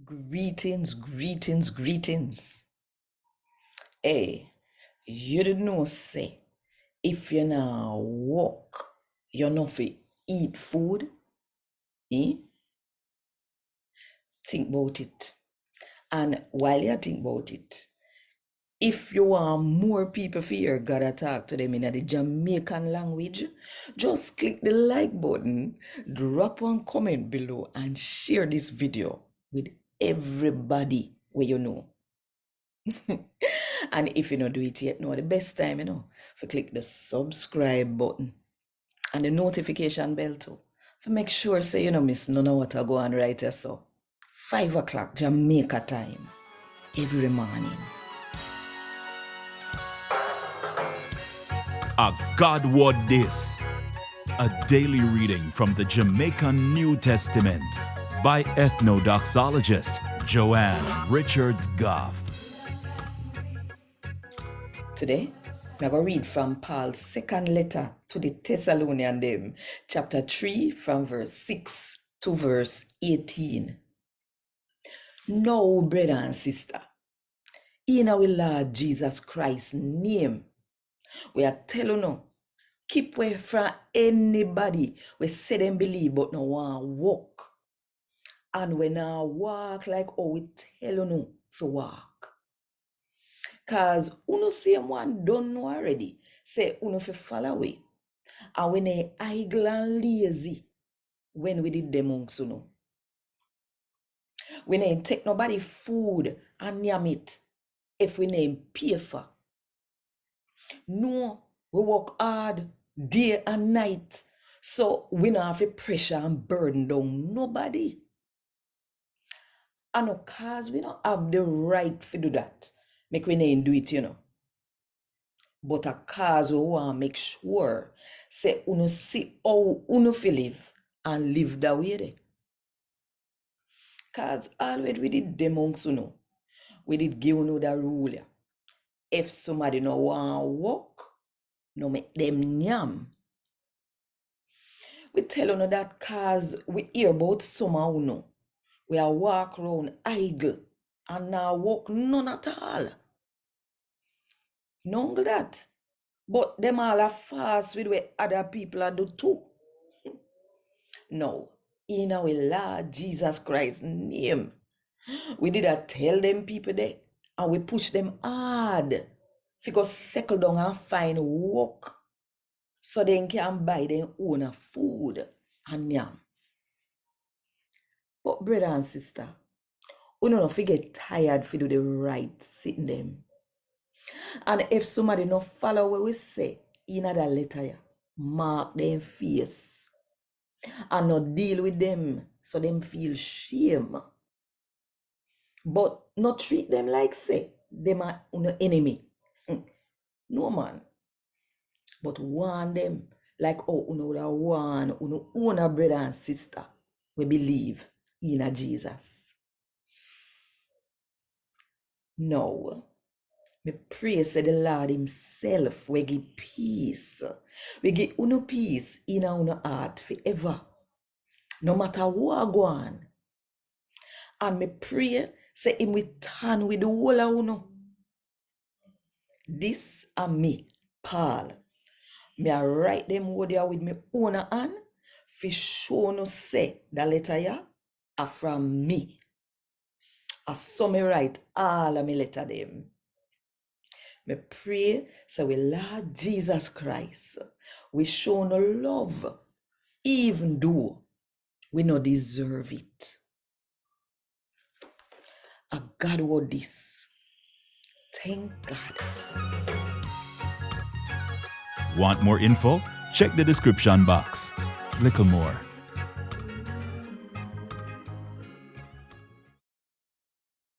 Greetings, greetings, greetings. Hey, you didn't know, say, if you now walk, you're not for eat food, eh? Think about it. And while you think about it, if you want more people for your God to talk to them in the Jamaican language, just click the like button, drop one comment below, and share this video with everybody where you know. And if you don't do it yet, the best time, for click the subscribe button and the notification bell too. For make sure, say, you don't miss none of what I go on right here. So 5 o'clock Jamaica time every morning. A God Word This, a daily reading from the Jamaican New Testament by Ethnodoxologist Joanne Richards Goffe. Today, I'm going to read from Paul's second letter to the Thessalonians, chapter 3, from verse 6 to verse 18. Now, brother and sister, in our Lord Jesus Christ's name, we are telling you, keep away from anybody we say them believe but no one walk. And we now walk like how we tell you to walk. Cause uno same one don't know already. Say uno fi fall away. And when they idle and lazy when we did them amongst uno. We ain't take nobody food and yam it if we ain't pay for. No, we work hard day and night. So we don't have a pressure and burden down nobody. And of course, we don't have the right to do that. Make we ain't do it, But of course, we want to make sure, say, uno see how uno fi live and live that way there. Cause always we did them amongst uno. We did give uno the rule. If somebody no want to walk, no make them nyam. We tell uno that cause we hear about some of uno. We are walk around idle and now walk none at all. None of that. But them all are fast with what other people are do too. No, in our Lord Jesus Christ's name, we did a tell them people there and we push them hard because settle down and find work so they can buy their own food and yam. But brother and sister, we don't get tired for do the right sitting them. And if somebody not follow what we say in that letter, mark them face and not deal with them so them feel shame. But not treat them like say them are an enemy. No man. But warn them like uno would warn uno own brother and sister we believe in Jesus. Now, me pray say the Lord himself will give peace. We give uno peace in our heart forever. No matter what go on. And me pray say him will turn with the whole of uno. This and me, Paul. Me I write them word there with me own hand. For show no say the letter here are from me. I saw me write all of me letter them. Me pray so we Lord Jesus Christ. We show no love even though we not deserve it. A God word this. Thank God. Want more info? Check the description box. Little more.